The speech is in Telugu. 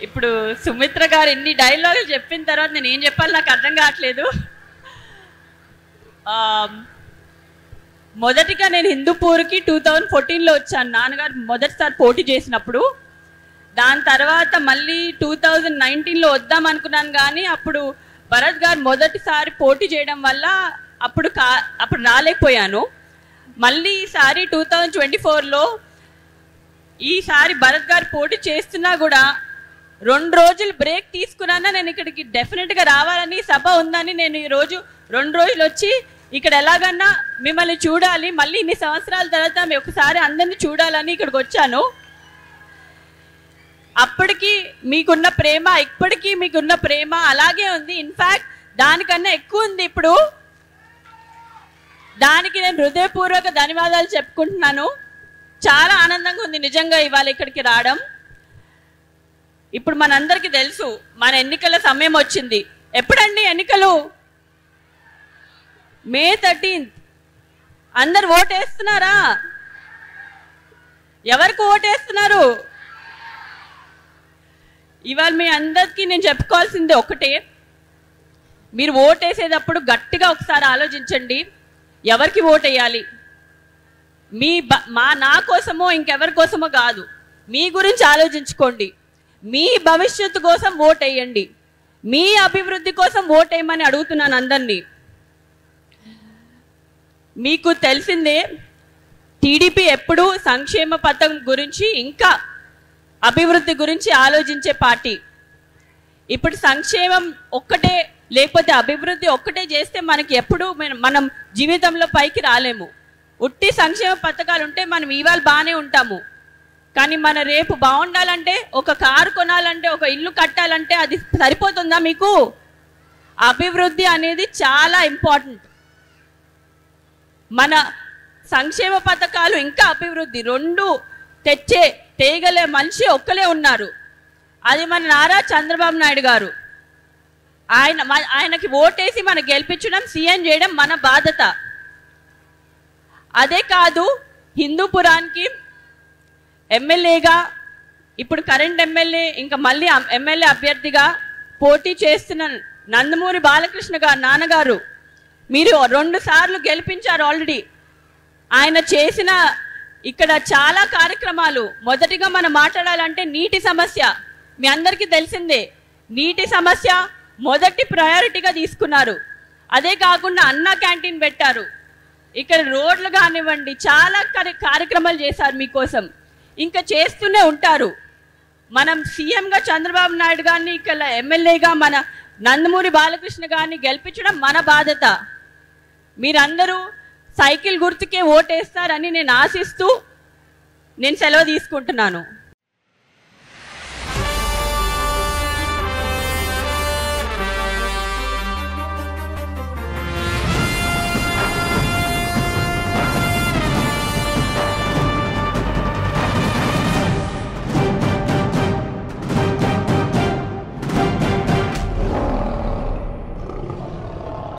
ఇప్పుడు సుమిత్ర గారు ఎన్ని డైలాగులు చెప్పిన తర్వాత నేను ఏం చెప్పాలి నాకు అర్థం కావట్లేదు. మొదటిగా నేను హిందూపూర్కి 2014లో వచ్చాను, నాన్నగారు మొదటిసారి పోటీ చేసినప్పుడు. దాని తర్వాత మళ్ళీ 2019లో వద్దాం అనుకున్నాను, కానీ అప్పుడు భరత్ గారు మొదటిసారి పోటీ చేయడం వల్ల అప్పుడు రాలేకపోయాను. మళ్ళీ ఈసారి 2024లో ఈసారి భరత్ గారు పోటీ చేస్తున్నా కూడా 2 రోజులు బ్రేక్ తీసుకున్నానా నేను ఇక్కడికి డెఫినెట్గా రావాలని, సభ ఉందని నేను ఈరోజు 2 రోజులు వచ్చి ఇక్కడ ఎలాగన్నా మిమ్మల్ని చూడాలి, మళ్ళీ ఇన్ని సంవత్సరాల తర్వాత ఒకసారి అందరినీ చూడాలని ఇక్కడికి వచ్చాను. అప్పటికి మీకున్న ప్రేమ ఇప్పటికీ మీకున్న ప్రేమ అలాగే ఉంది, ఇన్ఫ్యాక్ట్ దానికన్నా ఎక్కువ ఉంది ఇప్పుడు. దానికి నేను హృదయపూర్వక ధన్యవాదాలు చెప్పుకుంటున్నాను. చాలా ఆనందంగా ఉంది నిజంగా ఇవాళ ఇక్కడికి రావడం. ఇప్పుడు మనందరికీ తెలుసు మన ఎన్నికల సమయం వచ్చింది. ఎప్పుడండి ఎన్నికలు? May 13th. అందరు ఓటేస్తున్నారా? ఎవరికి ఓటేస్తున్నారు? ఇవాళ మీ అందరికీ నేను చెప్పుకోవాల్సింది ఒకటే, మీరు ఓటేసేటప్పుడు గట్టిగా ఒకసారి ఆలోచించండి ఎవరికి ఓటేయాలి. నా కోసమో ఇంకెవరి కోసమో కాదు, మీ గురించి ఆలోచించుకోండి. మీ భవిష్యత్తు కోసం ఓటేయండి, మీ అభివృద్ధి కోసం ఓటేయమని అడుగుతున్నాను అందరినీ. మీకు తెలిసిందే టీడీపీ ఎప్పుడు సంక్షేమ పథకం గురించి ఇంకా అభివృద్ధి గురించి ఆలోచించే పార్టీ. ఇప్పుడు సంక్షేమం ఒక్కటే లేకపోతే అభివృద్ధి ఒక్కటే చేస్తే మనకి ఎప్పుడు మనం జీవితంలో పైకి రాలేము. ఉట్టి సంక్షేమ పథకాలు ఉంటే మనం ఇవాళ బాగానే ఉంటాము, కానీ మన రేపు బాగుండాలంటే, ఒక కారు కొనాలంటే, ఒక ఇల్లు కట్టాలంటే అది సరిపోతుందా మీకు? అభివృద్ధి అనేది చాలా ఇంపార్టెంట్. మన సంక్షేమ పథకాలు ఇంకా అభివృద్ధి రెండు తేగలే మనిషి ఒక్కలే ఉన్నారు, అది మన నారా చంద్రబాబు నాయుడు గారు. ఆయనకి ఓటేసి మనం గెలిపించడం, సీఎం చేయడం మన బాధ్యత. అదే కాదు, హిందూపురానికి ఎమ్మెల్యేగా ఇప్పుడు కరెంట్ ఎమ్మెల్యే ఇంకా మళ్ళీ ఎమ్మెల్యే అభ్యర్థిగా పోటీ చేస్తున్న నందమూరి బాలకృష్ణ గారు నాన్నగారు మీరు 2 సార్లు గెలిపించారు ఆల్రెడీ. ఆయన చేసిన ఇక్కడ చాలా కార్యక్రమాలు. మొదటిగా మనం మాట్లాడాలంటే నీటి సమస్య మీ అందరికీ తెలిసిందే. నీటి సమస్య మొదటి ప్రయారిటీగా తీసుకున్నారు. అదే కాకుండా అన్నా క్యాంటీన్ పెట్టారు. ఇక్కడ రోడ్లు కానివ్వండి చాలా కార్యక్రమాలు చేశారు మీకోసం, ఇంకా చేస్తూనే ఉంటారు. మనం సీఎంగా చంద్రబాబు నాయుడు గారిని, ఇక్కడ ఎమ్మెల్యేగా మన నందమూరి బాలకృష్ణ గారిని గెలిపించడం మన బాధ్యత. మీరందరూ సైకిల్ గుర్తుకే ఓటేస్తారని నేను ఆశిస్తూ నేను సెలవు తీసుకుంటున్నాను.